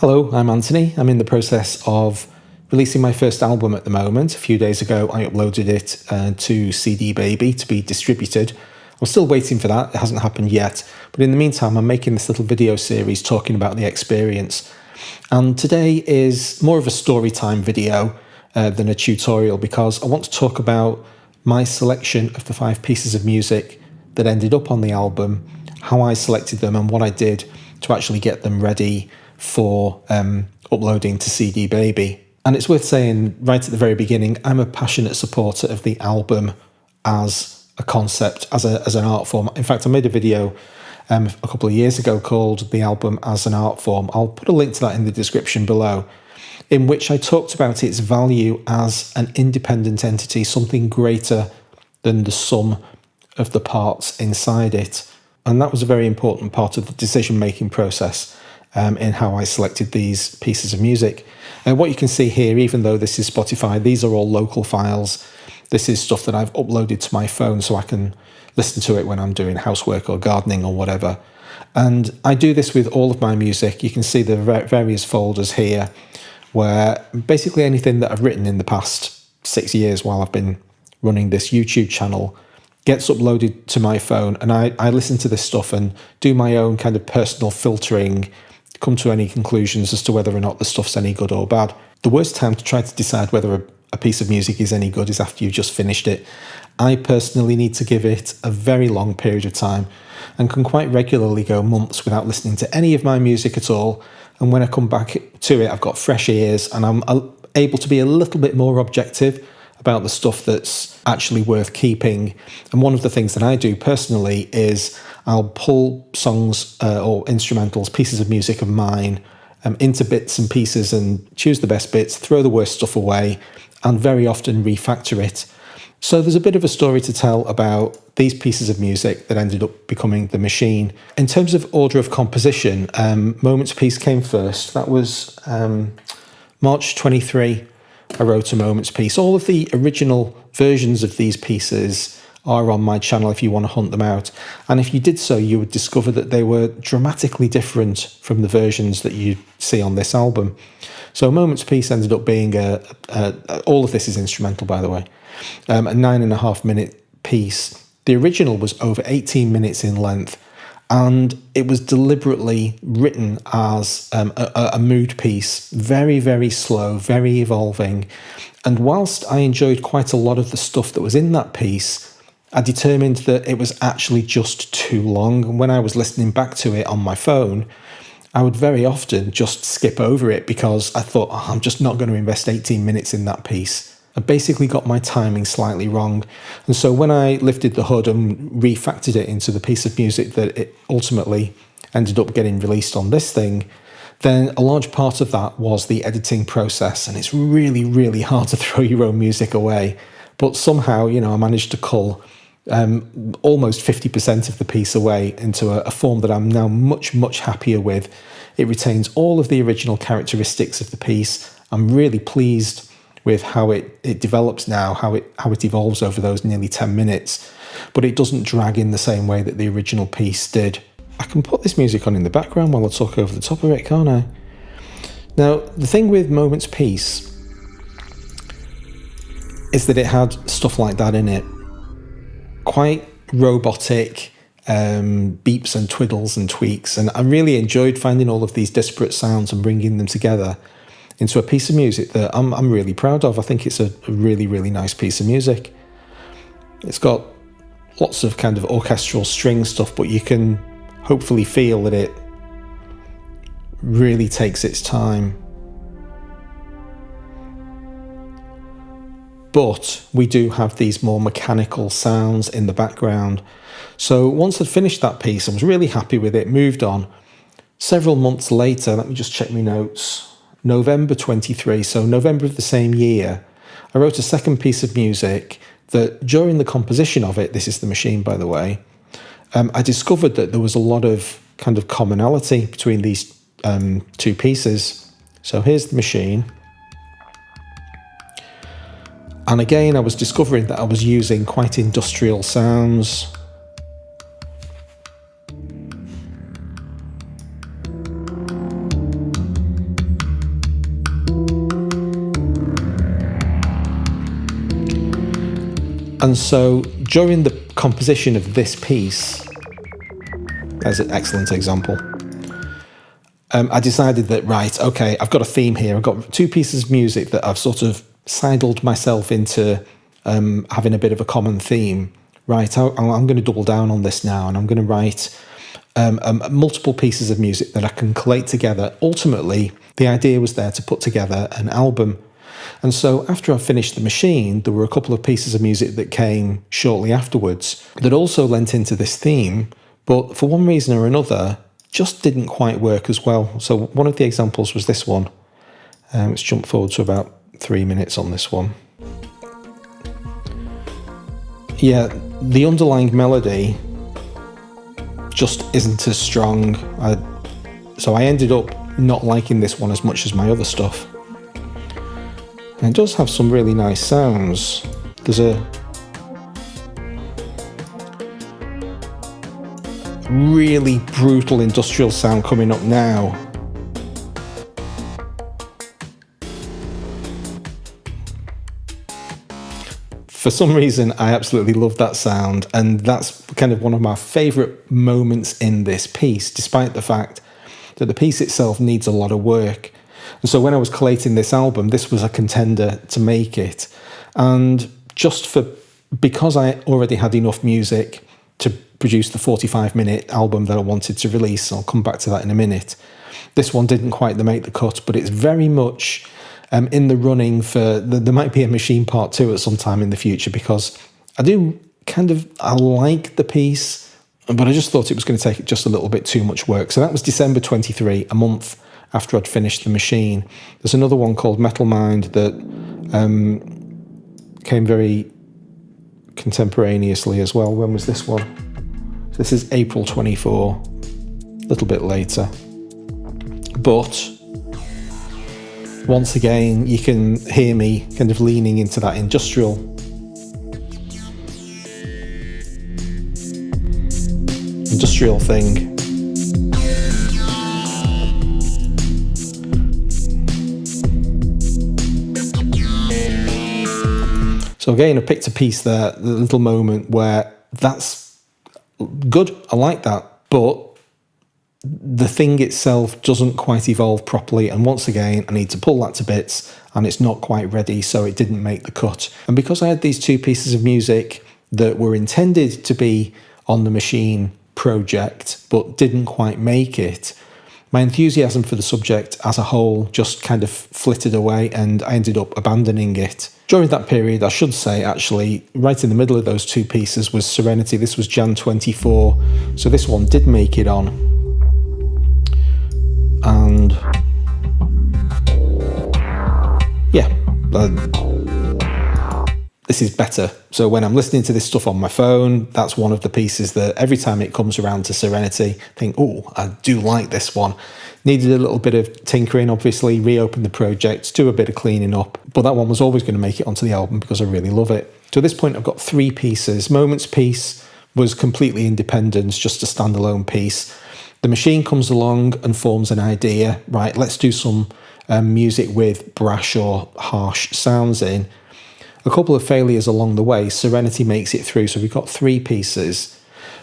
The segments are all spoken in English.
Hello, I'm Anthony. I'm in the process of releasing my first album at the moment. A few days ago, I uploaded it to CD Baby to be distributed. I'm still waiting for that. It hasn't happened yet. But in the meantime, I'm making this little video series talking about the experience. And today is more of a story time video than a tutorial, because I want to talk about my selection of the 5 pieces of music that ended up on the album, how I selected them and what I did to actually get them ready for uploading to CD Baby. And it's worth saying right at the very beginning, I'm a passionate supporter of the album as a concept, as an art form. In fact, I made a video a couple of years ago called The Album as an Art Form. I'll put a link to that in the description below, in which I talked about its value as an independent entity, something greater than the sum of the parts inside it. And that was a very important part of the decision-making process in how I selected these pieces of music. And what you can see here, even though this is Spotify, these are all local files. This is stuff that I've uploaded to my phone so I can listen to it when I'm doing housework or gardening or whatever. And I do this with all of my music. You can see the various folders here, where basically anything that I've written in the past 6 years while I've been running this YouTube channel gets uploaded to my phone, and I listen to this stuff and do my own kind of personal filtering, come to any conclusions as to whether or not the stuff's any good or bad. The worst time to try to decide whether a piece of music is any good is after you've just finished it. I personally need to give it a very long period of time and can quite regularly go months without listening to any of my music at all. And when I come back to it, I've got fresh ears and I'm able to be a little bit more objective about the stuff that's actually worth keeping. And one of the things that I do personally is I'll pull songs or instrumentals, pieces of music of mine, into bits and pieces and choose the best bits, throw the worst stuff away, and very often refactor it. So there's a bit of a story to tell about these pieces of music that ended up becoming The Machine. In terms of order of composition, Moments Piece came first. That was March 23. I wrote a Moments Piece. All of the original versions of these pieces are on my channel if you want to hunt them out. And if you did so, you would discover that they were dramatically different from the versions that you see on this album. So Moments Piece ended up being all of this is instrumental, by the way, a 9.5 minute piece. The original was over 18 minutes in length, and it was deliberately written as a mood piece, very, very slow, very evolving. And whilst I enjoyed quite a lot of the stuff that was in that piece, I determined that it was actually just too long. And when I was listening back to it on my phone, I would very often just skip over it because I thought, oh, I'm just not going to invest 18 minutes in that piece. I basically got my timing slightly wrong. And so when I lifted the hood and refactored it into the piece of music that it ultimately ended up getting released on this thing, then a large part of that was the editing process. And it's really, really hard to throw your own music away. But somehow, I managed to cull almost 50% of the piece away into a form that I'm now much, much happier with. It retains all of the original characteristics of the piece. I'm really pleased with how it develops now, how it evolves over those nearly 10 minutes, but it doesn't drag in the same way that the original piece did. I can put this music on in the background while I talk over the top of it, can't I? Now, the thing with Moments Piece is that it had stuff like that in it. Quite robotic beeps and twiddles and tweaks, and I really enjoyed finding all of these disparate sounds and bringing them together into a piece of music that I'm really proud of. I think it's a really, really nice piece of music. It's got lots of kind of orchestral string stuff, but you can hopefully feel that it really takes its time. But we do have these more mechanical sounds in the background. So once I'd finished that piece, I was really happy with it, moved on. Several months later, let me just check my notes, November 23, so November of the same year, I wrote a second piece of music that during the composition of it, this is The Machine, by the way, I discovered that there was a lot of kind of commonality between these 2 pieces. So here's The Machine. And again, I was discovering that I was using quite industrial sounds. And so during the composition of this piece, there's an excellent example, I decided that, right, okay, I've got a theme here. I've got two pieces of music that I've sort of sidled myself into having a bit of a common theme. Right, I'm going to double down on this now, and I'm going to write multiple pieces of music that I can collate together. Ultimately, the idea was there to put together an album. And so after I finished The Machine, there were a couple of pieces of music that came shortly afterwards that also lent into this theme, but for one reason or another, just didn't quite work as well. So one of the examples was this one. Let's jump forward to about 3 minutes on this one. Yeah, the underlying melody just isn't as strong. So I ended up not liking this one as much as my other stuff. And it does have some really nice sounds. There's a really brutal industrial sound coming up now. For some reason, I absolutely love that sound, and that's kind of one of my favourite moments in this piece, despite the fact that the piece itself needs a lot of work. And so when I was collating this album, this was a contender to make it. And because I already had enough music to produce the 45-minute album that I wanted to release, I'll come back to that in a minute, this one didn't quite make the cut, but it's very much in the running for, there might be a Machine Part 2 at some time in the future, because I like the piece, but I just thought it was going to take just a little bit too much work. So that was December 23, a month after I'd finished The Machine. There's another one called Metal Mind that came very contemporaneously as well. When was this one? This is April 24, a little bit later. But once again, you can hear me kind of leaning into that industrial thing. So again, I picked a piece there, the little moment where that's good, I like that, but the thing itself doesn't quite evolve properly, and once again I need to pull that to bits, and it's not quite ready, so it didn't make the cut. And because I had these two pieces of music that were intended to be on the Machine project but didn't quite make it, my enthusiasm for the subject as a whole just kind of flitted away, and I ended up abandoning it. During that period, I should say, actually, right in the middle of those two pieces was Serenity. This was Jan 24, so this one did make it on. And yeah, this is better. So when I'm listening to this stuff on my phone, that's one of the pieces that every time it comes around to Serenity, I think, oh, I do like this one. Needed a little bit of tinkering, obviously, reopen the project, do a bit of cleaning up, but that one was always going to make it onto the album because I really love it. So at this point, I've got three pieces. Moments piece was completely independent, just a standalone piece. The Machine comes along and forms an idea, right, let's do some music with brash or harsh sounds in. A couple of failures along the way, Serenity makes it through, so we've got three pieces.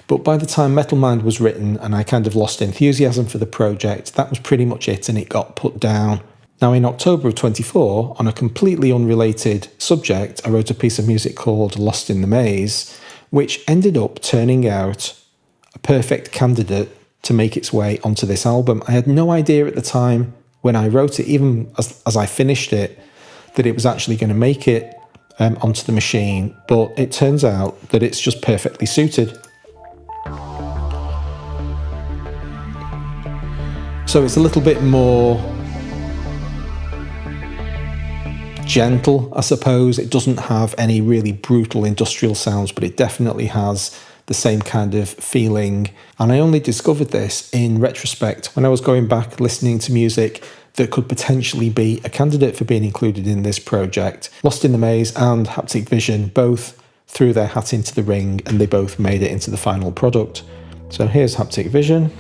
But by the time Metal Mind was written and I kind of lost enthusiasm for the project, that was pretty much it, and it got put down. Now in October of 24, on a completely unrelated subject, I wrote a piece of music called Lost in the Maze, which ended up turning out a perfect candidate to make its way onto this album. I had no idea at the time when I wrote it, even as I finished it, that it was actually going to make it onto the Machine, but it turns out that it's just perfectly suited. So it's a little bit more gentle, I suppose. It doesn't have any really brutal industrial sounds, but it definitely has the same kind of feeling. And I only discovered this in retrospect when I was going back listening to music that could potentially be a candidate for being included in this project. Lost in the Maze and Haptic Vision both threw their hat into the ring, and they both made it into the final product. So here's Haptic Vision.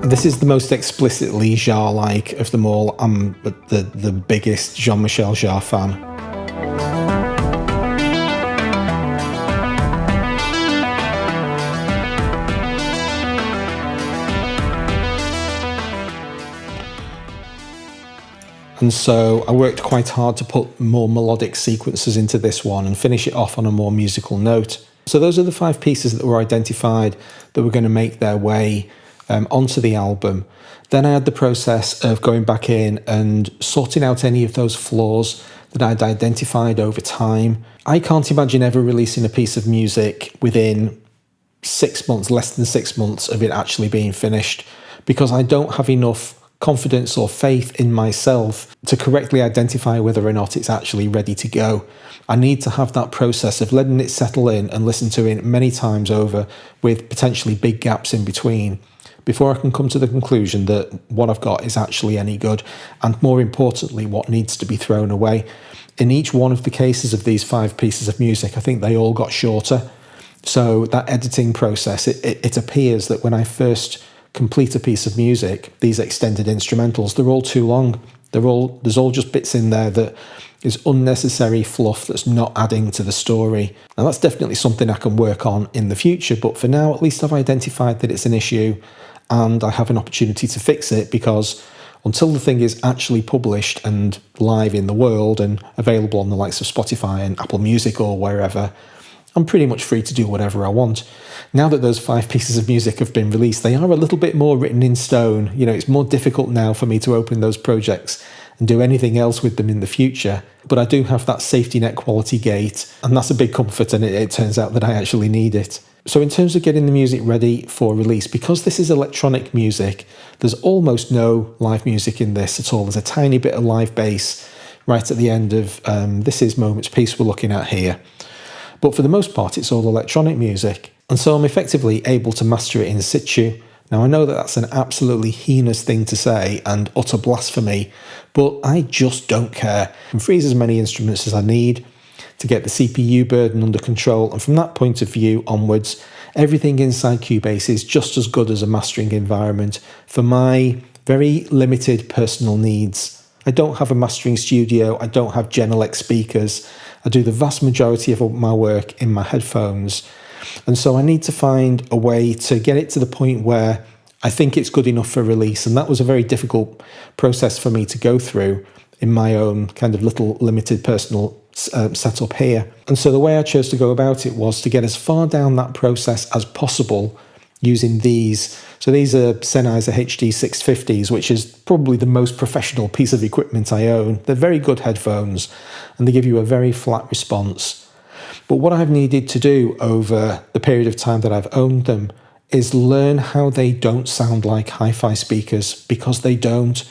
This is the most explicitly Jarre-like of them all. I'm the biggest Jean-Michel Jarre fan. And so I worked quite hard to put more melodic sequences into this one and finish it off on a more musical note. So those are the 5 pieces that were identified that were going to make their way onto the album. Then I had the process of going back in and sorting out any of those flaws that I'd identified over time. I can't imagine ever releasing a piece of music within 6 months, less than 6 months of it actually being finished, because I don't have enough confidence or faith in myself to correctly identify whether or not it's actually ready to go. I need to have that process of letting it settle in and listen to it many times over with potentially big gaps in between before I can come to the conclusion that what I've got is actually any good, and more importantly, what needs to be thrown away. In each one of the cases of these 5 pieces of music, I think they all got shorter. So that editing process, it appears that when I first complete a piece of music, these extended instrumentals, they're all too long. There's all just bits in there that is unnecessary fluff that's not adding to the story. Now that's definitely something I can work on in the future, but for now at least I've identified that it's an issue and I have an opportunity to fix it, because until the thing is actually published and live in the world and available on the likes of Spotify and Apple Music or wherever, I'm pretty much free to do whatever I want. Now that those 5 pieces of music have been released, they are a little bit more written in stone. You know, it's more difficult now for me to open those projects and do anything else with them in the future. But I do have that safety net quality gate, and that's a big comfort, and it turns out that I actually need it. So in terms of getting the music ready for release, because this is electronic music, there's almost no live music in this at all. There's a tiny bit of live bass right at the end of this is Moment's piece we're looking at here. But for the most part, it's all electronic music. And so I'm effectively able to master it in situ. Now, I know that that's an absolutely heinous thing to say and utter blasphemy, but I just don't care. I can freeze as many instruments as I need to get the CPU burden under control. And from that point of view onwards, everything inside Cubase is just as good as a mastering environment for my very limited personal needs. I don't have a mastering studio. I don't have Genelec speakers. I do the vast majority of my work in my headphones. And so I need to find a way to get it to the point where I think it's good enough for release. And that was a very difficult process for me to go through in my own kind of little limited personal setup here. And so the way I chose to go about it was to get as far down that process as possible using these. So these are Sennheiser HD 650s, which is probably the most professional piece of equipment I own. They're very good headphones and they give you a very flat response. But what I've needed to do over the period of time that I've owned them is learn how they don't sound like hi-fi speakers, because they don't.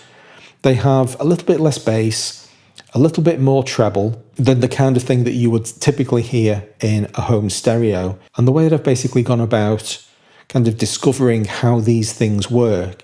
They have a little bit less bass, a little bit more treble than the kind of thing that you would typically hear in a home stereo. And the way that I've basically gone about kind of discovering how these things work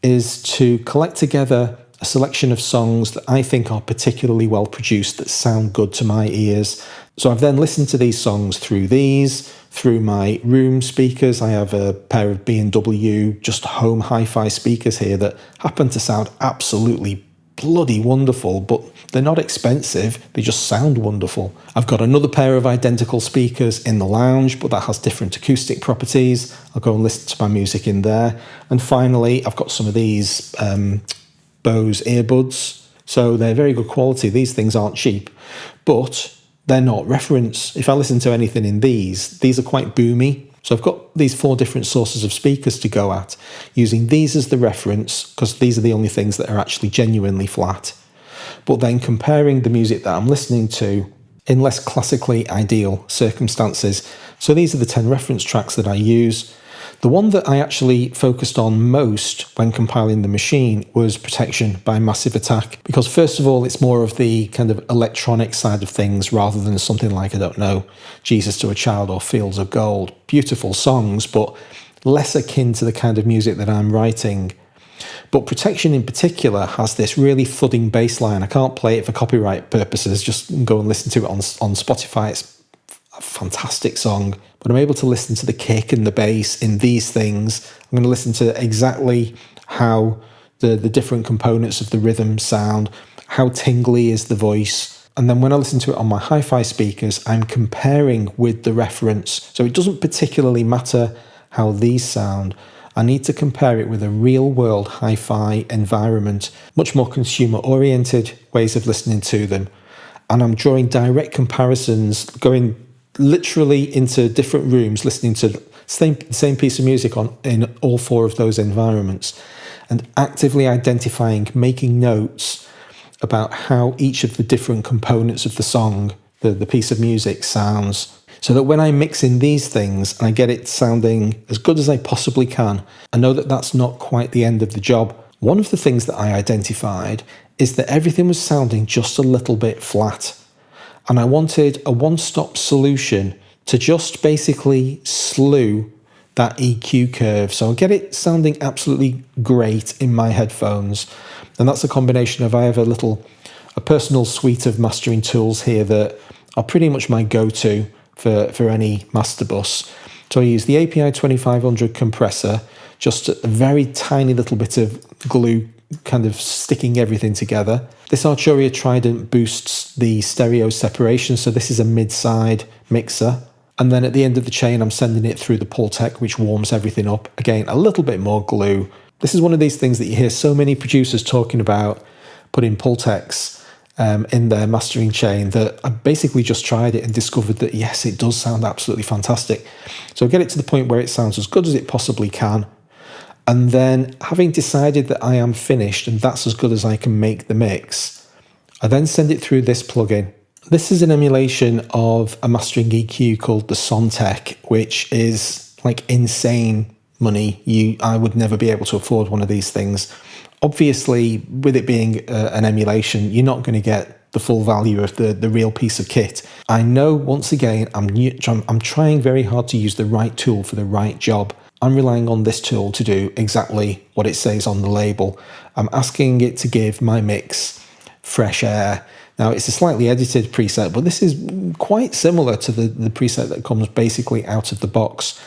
is to collect together a selection of songs that I think are particularly well produced, that sound good to my ears. So I've then listened to these songs through my room speakers. I have a pair of B&W just home hi-fi speakers here that happen to sound absolutely bloody wonderful, but they're not expensive, they just sound wonderful. I've got another pair of identical speakers in the lounge, but that has different acoustic properties. I'll go and listen to my music in there. And finally, I've got some of these Bose earbuds. So they're very good quality. These things aren't cheap, but they're not reference. If I listen to anything in these are quite boomy. So I've got these 4 different sources of speakers to go at, using these as the reference, because these are the only things that are actually genuinely flat. But then comparing the music that I'm listening to in less classically ideal circumstances. So these are the 10 reference tracks that I use. The one that I actually focused on most when compiling the machine was Protection by Massive Attack, because first of all, it's more of the kind of electronic side of things rather than something like, I don't know, Jesus to a Child or Fields of Gold. Beautiful songs, but less akin to the kind of music that I'm writing. But Protection in particular has this really thudding bass line. I can't play it for copyright purposes, just go and listen to it on Spotify. It's a fantastic song, but I'm able to listen to the kick and the bass in these things. I'm going to listen to exactly how the different components of the rhythm sound, how tingly is the voice. And then when I listen to it on my hi-fi speakers, I'm comparing with the reference. So it doesn't particularly matter how these sound. I need to compare it with a real-world hi-fi environment, much more consumer-oriented ways of listening to them. And I'm drawing direct comparisons, going literally into different rooms, listening to the same piece of music in all four of those environments, and actively identifying, making notes about how each of the different components of the song, the piece of music sounds, so that when I mix in these things and I get it sounding as good as I possibly can, I know that that's not quite the end of the job. One of the things that I identified is that everything was sounding just a little bit flat. And I wanted a one-stop solution to just basically slew that EQ curve. So I'll get it sounding absolutely great in my headphones. And that's a combination of, I have a personal suite of mastering tools here that are pretty much my go-to for any master bus. So I use the API 2500 compressor, just a very tiny little bit of glue kind of sticking everything together. This Arturia Trident boosts the stereo separation, so this is a mid-side mixer. And then at the end of the chain, I'm sending it through the Pultec, which warms everything up. Again, a little bit more glue. This is one of these things that you hear so many producers talking about, putting Pultecs in their mastering chain, that I basically just tried it and discovered that, yes, it does sound absolutely fantastic. So I get it to the point where it sounds as good as it possibly can. And then, having decided that I am finished and that's as good as I can make the mix, I then send it through this plugin. This is an emulation of a mastering EQ called the Sontec, which is like insane money. I would never be able to afford one of these things. Obviously, with it being an emulation, you're not going to get the full value of the real piece of kit. I know, once again, I'm trying very hard to use the right tool for the right job. I'm relying on this tool to do exactly what it says on the label. I'm asking it to give my mix fresh air. Now, it's a slightly edited preset, but this is quite similar to the preset that comes basically out of the box.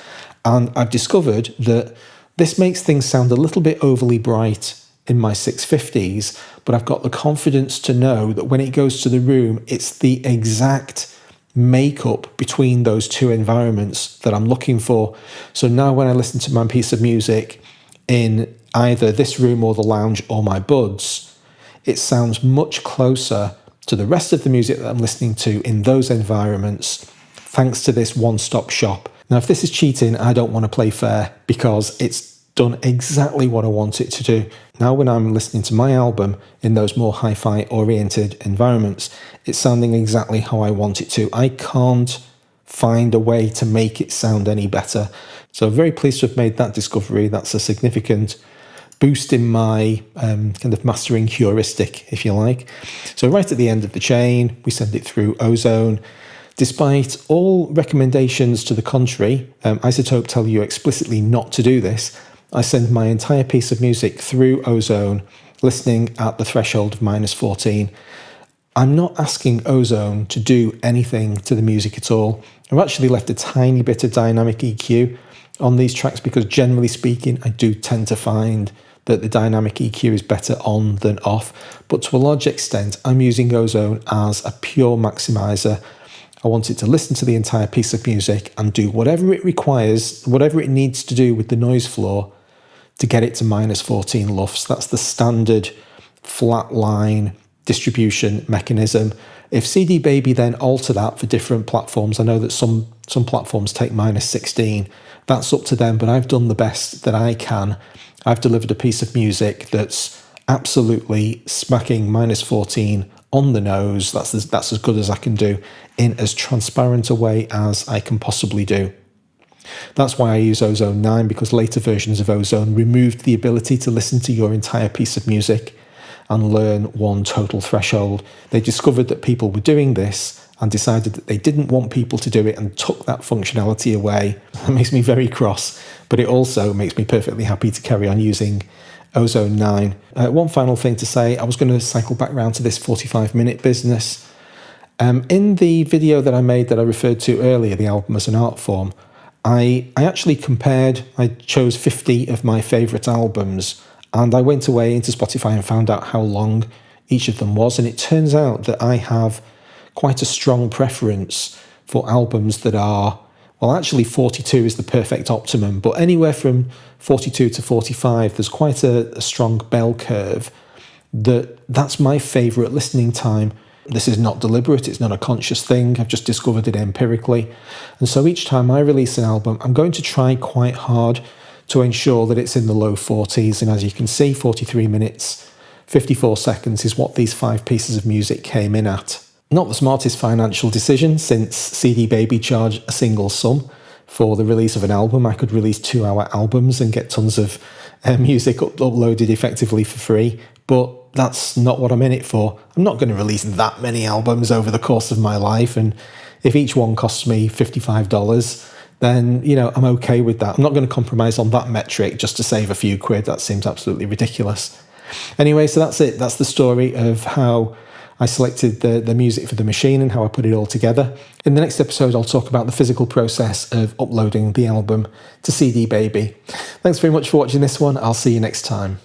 And I've discovered that this makes things sound a little bit overly bright in my 650s, but I've got the confidence to know that when it goes to the room, it's the exact makeup between those two environments that I'm looking for. So now when I listen to my piece of music in either this room or the lounge or my buds, it sounds much closer to the rest of the music that I'm listening to in those environments, thanks to this one-stop shop. Now, if this is cheating, I don't want to play fair, because it's done exactly what I want it to do. Now, when I'm listening to my album in those more hi-fi oriented environments, it's sounding exactly how I want it to. I can't find a way to make it sound any better. So very pleased to have made that discovery. That's a significant boost in my kind of mastering heuristic, if you like. So right at the end of the chain, we send it through Ozone. Despite all recommendations to the contrary, Isotope tell you explicitly not to do this, I send my entire piece of music through Ozone, listening at the threshold of -14. I'm not asking Ozone to do anything to the music at all. I've actually left a tiny bit of dynamic EQ on these tracks because, generally speaking, I do tend to find that the dynamic EQ is better on than off. But to a large extent, I'm using Ozone as a pure maximizer. I want it to listen to the entire piece of music and do whatever it requires, whatever it needs to do with the noise floor to get it to -14 LUFS. That's the standard flat line distribution mechanism. If CD Baby then alter that for different platforms, I know that some platforms take -16. That's up to them, but I've done the best that I can. I've delivered a piece of music that's absolutely smacking -14 on the nose. That's as good as I can do in as transparent a way as I can possibly do. That's why I use Ozone 9, because later versions of Ozone removed the ability to listen to your entire piece of music and learn one total threshold. They discovered that people were doing this and decided that they didn't want people to do it and took that functionality away. That makes me very cross, but it also makes me perfectly happy to carry on using Ozone 9. One final thing to say, I was going to cycle back round to this 45-minute business. In the video that I made that I referred to earlier, the album as an art form, I actually compared, I chose 50 of my favourite albums, and I went away into Spotify and found out how long each of them was, and it turns out that I have quite a strong preference for albums that are, well, actually 42 is the perfect optimum, but anywhere from 42 to 45, there's quite a strong bell curve. That's my favourite listening time. This is not deliberate, it's not a conscious thing, I've just discovered it empirically. And so each time I release an album, I'm going to try quite hard to ensure that it's in the low 40s. And as you can see, 43 minutes, 54 seconds is what these 5 pieces of music came in at. Not the smartest financial decision, since CD Baby charge a single sum for the release of an album. I could release 2-hour albums and get tons of music uploaded effectively for free, but that's not what I'm in it for. I'm not going to release that many albums over the course of my life, and if each one costs me $55, then, I'm okay with that. I'm not going to compromise on that metric just to save a few quid. That seems absolutely ridiculous. Anyway, so that's it. That's the story of how I selected the music for the machine and how I put it all together. In the next episode, I'll talk about the physical process of uploading the album to CD Baby. Thanks very much for watching this one. I'll see you next time.